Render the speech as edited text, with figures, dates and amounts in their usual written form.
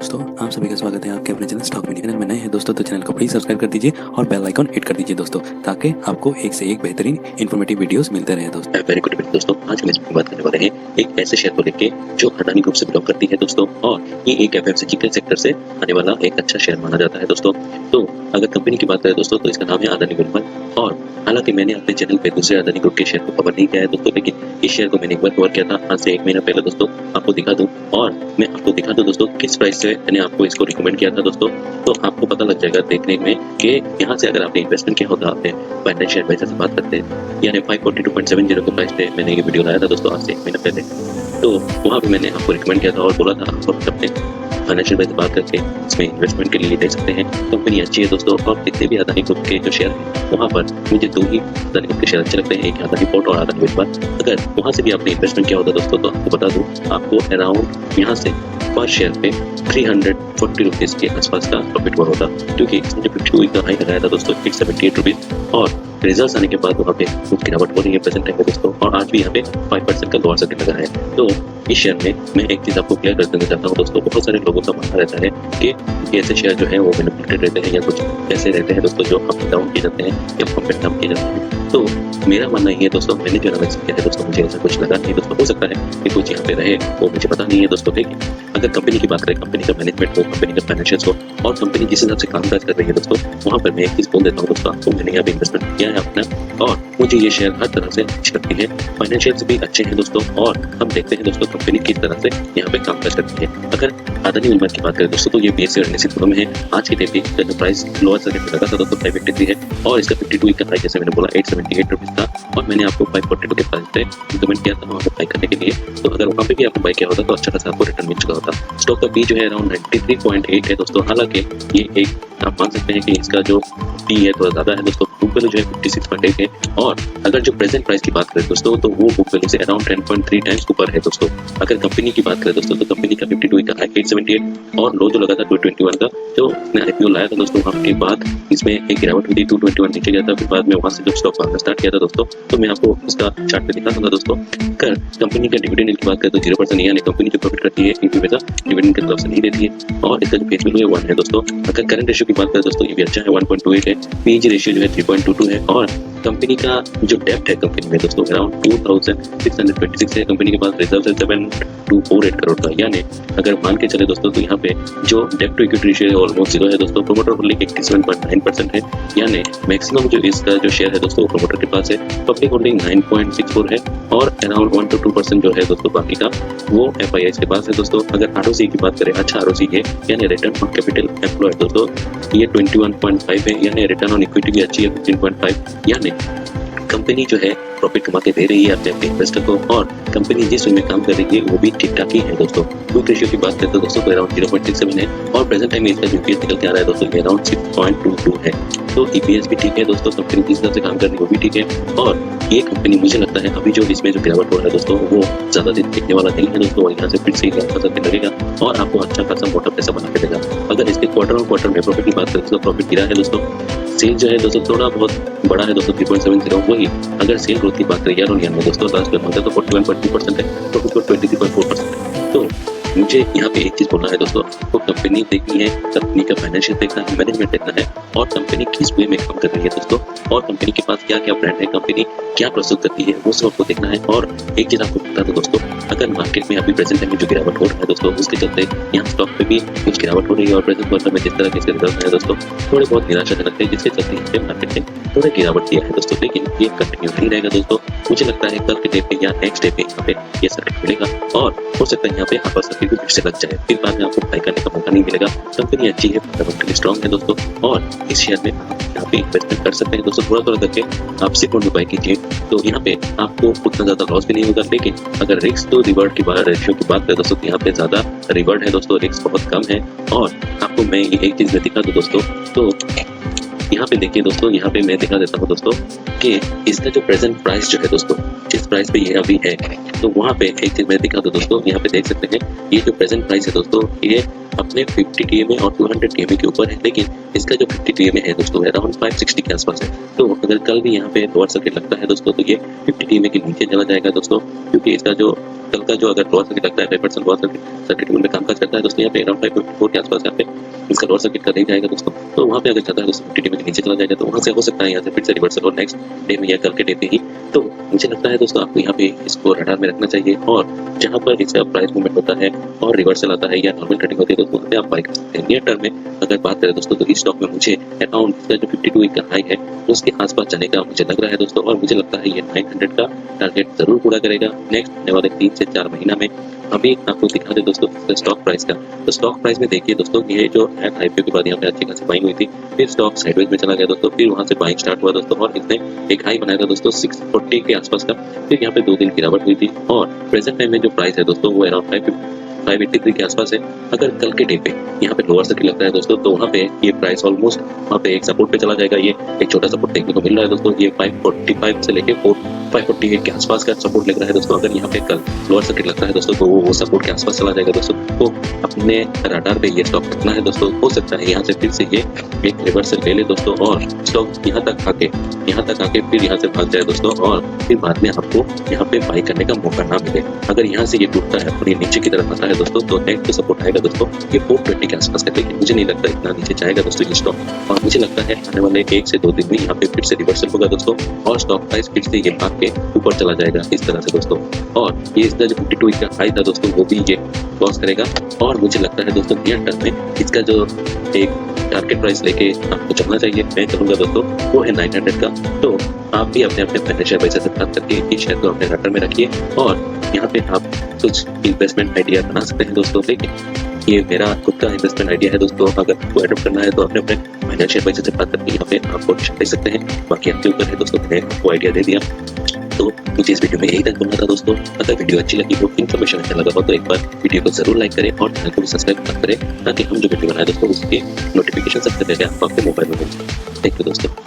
दोस्तों, आप सभी का स्वागत है आपके अपने चैनल स्टॉक मिनी। चैनल में नए हैं दोस्तों तो चैनल को प्लीज सब्सक्राइब कर दीजिए और बेल आइकॉन हिट कर दीजिए दोस्तों, ताकि आपको एक से एक बेहतरीन इन्फॉर्मेटिव वीडियोस मिलते रहे दोस्तों। वेरी गुड इवनिंग दोस्तों, आज हम इस पर बात करने वाले हैं एक ऐसे शेयर को लेके जो अडानी ग्रुप से बिलोंग करती है दोस्तों, और ये एक एफएमसीजी के सेक्टर से आने वाला एक अच्छा शेयर माना जाता है दोस्तों। तो अगर कंपनी की बात करें दोस्तों तो इसका नाम है अडानी ग्रुप। और हालांकि मैंने अपने चैनल पे दूसरे अडानी ग्रुप के शेयर को कवर नहीं किया है दोस्तों, लेकिन इस शेयर को मैंने एक बार कवर किया था आज से 1 महीना पहले दोस्तों। आपको दिखा दूं और मैं आपको दिखा दूं दोस्तों किस प्राइस से मैंने आपको इसको रिकमेंड किया था दोस्तों। तो आपको पता लग जाएगा देखने में कि यहाँ से अगर आपने इन्वेस्टमेंट किया होता, आपने फाइनेंशियल एडवाइजर से बात करते हैं, यानी 542.70 के प्राइस पे मैंने ये वीडियो लाया था दोस्तों आज से 1 महीना पहले। तो वहाँ पे मैंने आपको रिकमेंड किया था और बोला था आप अपने फाइनेंशियल एडवाइजर बात करके इसमें इन्वेस्टमेंट के लिए दे सकते हैं। कंपनी अच्छी है दोस्तों, और जितने भी अदानी ग्रुप के जो शेयर हैं वहाँ पर मुझे 2 ही अदानी ग्रुप के शेयर अच्छे लगते हैं, एक अदानी पोर्ट और अदानी विश्वास। अगर वहाँ से भी आपने इन्वेस्टमेंट किया होता दोस्तों तो आपको बता दूँ आपको अराउंड यहाँ से पर शेयर पे 340 रुपीज़ के आसपास का प्रॉफिट हुआ होता, क्योंकि इसने जो 52 वीक का हाई लगाया था दोस्तों 678 रुपीज़, और रिजल्ट्स आने के बाद वहाँ पे कुछ गिरावट हो रही है प्रेजेंट टाइम में दोस्तों, और आज भी यहाँ पे 5% का लोअर सर्किट लगा है। तो इस शेयर में मैं एक चीज़ आपको क्लियर कर देना चाहता हूँ दोस्तों, बहुत सारे लोगों का मानना रहता है कि ऐसे शेयर जो है वो मैनिपुलेटेड रहते हैं या कुछ ऐसे रहते हैं दोस्तों जो अप डाउन किए जाते हैं या अप एंड डाउन किए जाते हैं। तो मेरा मानना ये है दोस्तों, मैंने जो एनालिसिस किया है दोस्तों मुझे ऐसा कुछ लगा नहीं दोस्तों। हो सकता है कि कुछ यहाँ पे रहे, वो मुझे पता नहीं है दोस्तों। लेकिन अगर कंपनी की बात करें, कंपनी का मैनेजमेंट हो, कंपनी का फाइनेंशियल्स हो, और कंपनी जिस हिसाब से कामकाज कर रही है दोस्तों, वहाँ पर मैं एक चीज़ बोल देता हूँ दोस्तों आपको, मैंने यहाँ पे इन्वेस्टमेंट किया है अपना, और मुझे ये शेयर हर तरह से अच्छी लगती है। फाइनेंशियल्स भी अच्छे हैं दोस्तों, और हम देखते हैं दोस्तों कंपनी किस तरह से यहाँ पे कामकाज करती है। अगर अदानी विल्मर की बात करें दोस्तों तो ये BSE और NSE दोनों में है। आज के डेट पे इसका जो प्राइस लोअर सर्किट में लगा था दोस्तों 583 है, और इसका 52 वीक का प्राइस जैसे मैंने बोला 878 रुपीज़ था, और मैंने आपको 542 के प्राइस पे रिकमेंड किया था वहाँ पर बाई करने के लिए। तो अगर वहाँ पे भी आपको बाई किया होता तो अच्छा खासा आपको रिटर्न मिल चुका होता। स्टॉक का पी जो है अराउंड 93.8 है दोस्तों। हालांकि ये एक आप मान सकते हैं कि इसका जो पी है थोड़ा ज़्यादा है दोस्तों, बुक वैल्यू जो है 56.8 है, और अगर जो प्रेजेंट प्राइस की बात करें दोस्तों तो वो बुक वैल्यू से अराउंड 10.3 टाइम्स ऊपर है दोस्तों। अगर कंपनी की बात करें दोस्तों तो कंपनी का 52 का हाई 878 और लो जो लगा था 221 का, जो इसने IPO लाया था दोस्तों, वहाँ के बाद इसमें एक गिरावट हुई थी, 221 नीचे गया था, फिर बाद में वहाँ से जब स्टॉक मार्केट स्टार्ट किया था दोस्तों, तो मैं आपको इसका चार्ट पे दिखा दूंगा दोस्तों। अगर कंपनी का डिविडेंड की बात करें तो 0%, यानी कंपनी जो प्रॉफिट करती है इनकी वजह डिविडेंड की तरफ से नहीं देती है, और इसका जो फेस वैल्यू है 1 है दोस्तों। अगर करंट रेशियो की बात करें दोस्तों ये भी अच्छा है, 1.28 है। PEG रेशियो जो है 3.22 है, और कंपनी का जो डेप्ट है कंपनी में दोस्तों अराउंड 2626 है। कंपनी के पास रिजर्व है 7248 करोड़ का, यानी अगर मान के चले दोस्तों तो यहाँ पे जो डेप्ट टू इक्विटी रेशियो है ऑलमोस्ट 0 है दोस्तों। प्रोमोटर होल्डिंग 87.9% है, यानी मैक्सिमम जो इसका जो शेयर है दोस्तों प्रोमोटर के पास है। पब्लिक होल्डिंग 9.64 है, और अराउंड 1 to 2% जो है दोस्तों बाकी का वो FIIs के पास है दोस्तों। अगर ROC की बात करें, अच्छा ROC है, यानी रिटर्न ऑन कैपिटल एम्प्लॉयड दोस्तों, ये 21.5 है, यानी रिटर्न ऑन इक्विटी भी अच्छी है 15.5, यानी कंपनी जो है प्रॉफिट कमा के दे रही है अपने इन्वेस्टर को, और कंपनी जिस में काम कर रही है वो भी ठीक ठाक ही है दोस्तों। क्विक रेशियो की बात करें तो दोस्तों अराउंड 0.67 है, और प्रेजेंट टाइम में इसका जो EPS निकल के आ रहा है दोस्तों ये अराउंड 6.22 है। तो EPS भी ठीक है दोस्तों, कंपनी जिस तरह से काम कर रही है वो भी ठीक है, और ये कंपनी मुझे लगता है अभी जो इसमें जो गिरावट हो रहा है दोस्तों वो ज़्यादा दिन टिकने वाला नहीं है दोस्तों, और यहाँ से फिर से अच्छा सर्किट लगेगा और आपको अच्छा खासा मोटा पैसा बना के देगा। अगर इसके क्वार्टर और क्वार्टर में प्रॉफिट की बात करें तो प्रॉफिट गिरा है दोस्तों। सेल जो है दोस्तों थोड़ा बहुत बड़ा है दोस्तों 3.70, वही अगर सेल ग्रोथ की बात करें ईयर ऑन ईयर में दोस्तों लास्ट ईयर तो 41.2% है, प्रॉफिट को 23.4% है। तो मुझे यहाँ पे एक चीज़ बोलना है दोस्तों, आपको कंपनी देखनी है, कंपनी का फाइनेंशियल देखना है, मैनेजमेंट देखना है, और कंपनी किस वे में काम कर रही है दोस्तों, और कंपनी के पास क्या क्या ब्रांड है, कंपनी क्या प्रस्तुत करती है, वो सब आपको देखना है। और एक चीज़ आपको बता दो दोस्तों, अगर मार्केट में अभी प्रेजेंट टाइम में जो गिरावट हो रहा है दोस्तों उसके चलते यहाँ स्टॉक पे भी कुछ गिरावट हो रही है, और प्रेजेंट क्वार्टर में जिस तरह के इसके रिजल्ट है दोस्तों थोड़े बहुत निराशाजनक है, जिसके चलते यहाँ पे मार्केट ने थोड़ा गिरावट दिया है दोस्तों। लेकिन ये कंटिन्यू नहीं रहेगा दोस्तों, मुझे लगता है कल के डे पे या नेक्स्ट डे पे यहाँ पे ये सर्किट मिलेगा, और हो सकता है यहाँ पे आपस सर्किट भी फिर से लग जाए, फिर बाद में आपको बाई करने का मौका नहीं मिलेगा। कंपनी अच्छी है, फंडामेंटली स्ट्रॉन्ग है दोस्तों, और इस शेयर में यहाँ पे इन्वेस्टमेंट कर सकते हैं दोस्तों। थोड़ा थोड़ा करके आप सिर्फ बाई कीजिए, तो यहाँ पे आपको उतना ज़्यादा लॉस भी नहीं होगा। लेकिन अगर रिस्क तो रिवर्ड की बात रेशियो की बात करें दोस्तों तो यहाँ पे ज़्यादा रिवर्ड है दोस्तों, रिस्क बहुत कम है। और आपको मैं ये एक चीज़ में दिखा दूँ दोस्तों, तो यहाँ पे देखिए दोस्तों, यहाँ पे मैं दिखा देता हूँ दोस्तों कि इसका जो प्रेजेंट प्राइस जो है दोस्तों, जिस प्राइस पे ये अभी है, तो वहाँ पे एक चीज मैं दिखा दूँ दोस्तों, यहाँ पे देख सकते हैं ये जो प्रेजेंट प्राइस है दोस्तों, ये अपने 50 TMA और 200 TMA के ऊपर है, लेकिन इसका जो 50 TMA है दोस्तों अराउंड 560 के आसपास है। तो अगर कल भी यहाँ पे लोअर सर्किट लगता है दोस्तों, तो ये 50 TMA के नीचे चला जाएगा दोस्तों, क्योंकि इसका जो कल का जो अगर लोअर सर्किट लगता है 5% लोअर सर्किट में कामकाज करता है दोस्तों, यहाँ पे अराउंड 554 के आसपास यहाँ पे इसका लोअर सर्किट का नहीं जाएगा दोस्तों। तो वहाँ पे अगर जाता है दोस्तों 50 TMA के नीचे चला जाएगा, तो वहाँ से हो सकता है यहाँ से फिर से रिवर्सल और नेक्स्ट डे में या कल के डे पे ही। तो मुझे लगता है दोस्तों आपको यहाँ पे इसको रडार में रखना चाहिए, और जहाँ पर इसका प्राइस मूवमेंट होता है और रिवर्सल आता है या नॉर्मल ट्रेडिंग होती है दोस्तों, वहाँ पे आप बाय कर सकते हैं। नियर टर्म में अगर बात करें दोस्तों, तो इस स्टॉक में मुझे अराउंड इसका जो 52 वीक का हाई है उसके आसपास जाने का मुझे लग रहा है दोस्तों, और मुझे लगता है ये 900 का टारगेट जरूर पूरा करेगा नेक्स्ट आने वाले 3 से 4 महीना में। अभी आपको दिखा दे दोस्तों स्टॉक प्राइस का, तो स्टॉक प्राइस में देखिए दोस्तों, ये जो आईपीओ के बाद यहाँ पे अच्छी खासी बाइंग हुई थी, फिर स्टॉक साइडवेज में चला गया दोस्तों, फिर वहां से बाइंग स्टार्ट हुआ दोस्तों, और इसने एक हाई बनाया था दोस्तों 640 के आसपास का, फिर यहाँ पे 2 दिन गिरावट हुई थी, और प्रेजेंट टाइम में जो प्राइस है दोस्तों वो अराउंड 583 के आसपास है। अगर कल के डे पे यहाँ पे लोअर सर्किट लगता है दोस्तों, तो वहाँ पे ये प्राइस ऑलमोस्ट वहाँ पे एक सपोर्ट पे चला जाएगा। ये एक छोटा सपोर्ट देखने को मिल रहा है दोस्तों, ये 545 से लेके 548 के आसपास का सपोर्ट लग रहा है दोस्तों। अगर यहाँ पे कल लोअर सर्किट लगता है दोस्तों, तो वो सपोर्ट के आसपास चला जाएगा दोस्तों। तो अपने रडार पे ये स्टॉक रखना है दोस्तों, हो सकता है यहाँ से फिर से ये एक रिवर्सल ले ले दोस्तों, और स्टॉक यहाँ तक आके फिर यहाँ से भाग जाए दोस्तों, और फिर बाद में आपको यहाँ पे बाई करने का मौका ना मिले। अगर यहाँ से ये टूटता है और ये नीचे की तरफ आता है दोस्तों, तो नेक्स्ट पे सपोर्ट आएगा दोस्तों ये 420 के आसपास का, लेकिन मुझे नहीं लगता इतना नीचे जाएगा दोस्तों ये स्टॉक, और मुझे लगता है आने वाले 1 से 2 दिन में यहाँ पे फिर से रिवर्सल होगा दोस्तों, और स्टॉक प्राइस फिर से ये भाग के ऊपर चला जाएगा इस तरह से दोस्तों। और ये इसका जो 52 का हाई था दोस्तों, वो भी ये क्रॉस करेगा, और मुझे लगता है दोस्तों नियर टर्म में इसका जो एक टारगेट प्राइस लेके आपको चलना चाहिए, मैं चलूंगा दोस्तों, वो है 900 का। तो आप भी अपने फाइनेंशियल पैसे से प्राप्त करके इस शेयर को अपने रडार में रखिए, और यहाँ पे आप कुछ इन्वेस्टमेंट आइडिया बना सकते हैं दोस्तों। लेकिन ये मेरा खुद का इन्वेस्टमेंट आइडिया है दोस्तों, अगर आपको एडॉप्ट करना है तो अपने फाइनेंशियल पैसे से प्राप्त करके यहाँ पे आपको ले सकते हैं। बाकी आपके ऊपर है दोस्तों, मैंने आपको आइडिया दे दिया। तो मुझे इस वीडियो में यही तक बोलना था दोस्तों। अगर वीडियो अच्छी लगी हो, इन्फॉर्मेशन अच्छा लगा हो, तो एक बार वीडियो को जरूर लाइक करें और चैनल को भी सब्सक्राइब करें, ताकि हम जो वीडियो बनाए दोस्तों उसकी नोटिफिकेशन सबसे पहले आपको आपके मोबाइल में मिल जाए। थैंक यू दोस्तों।